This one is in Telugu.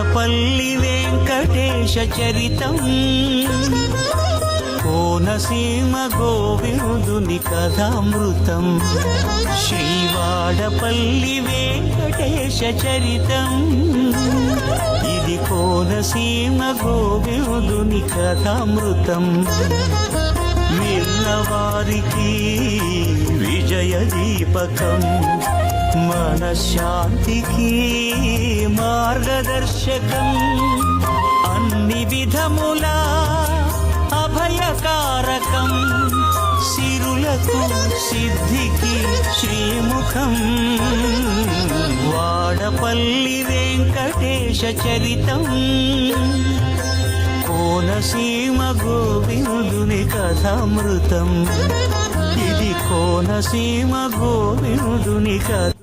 వాడపల్లి వెంకటేశ చరితం కోనసీమ గోవిందుని కథామృతం శ్రీవాడపల్లి వెంకటేశ చరితం ఇది కోనసీమ గోవిందుని కథామృతం మిన్నవారికి విజయ దీపకం మనశ్శాంతికి మార్గదర్శకం అన్ని విధములా అభయకారకం సిరులకు సిద్ధికి శ్రీముఖం వాడపల్లి వెంకటేశ చరితం కోనసీమ గోవిందుని కథామృతం ఇది కోనసీమ గోవిందుని కథ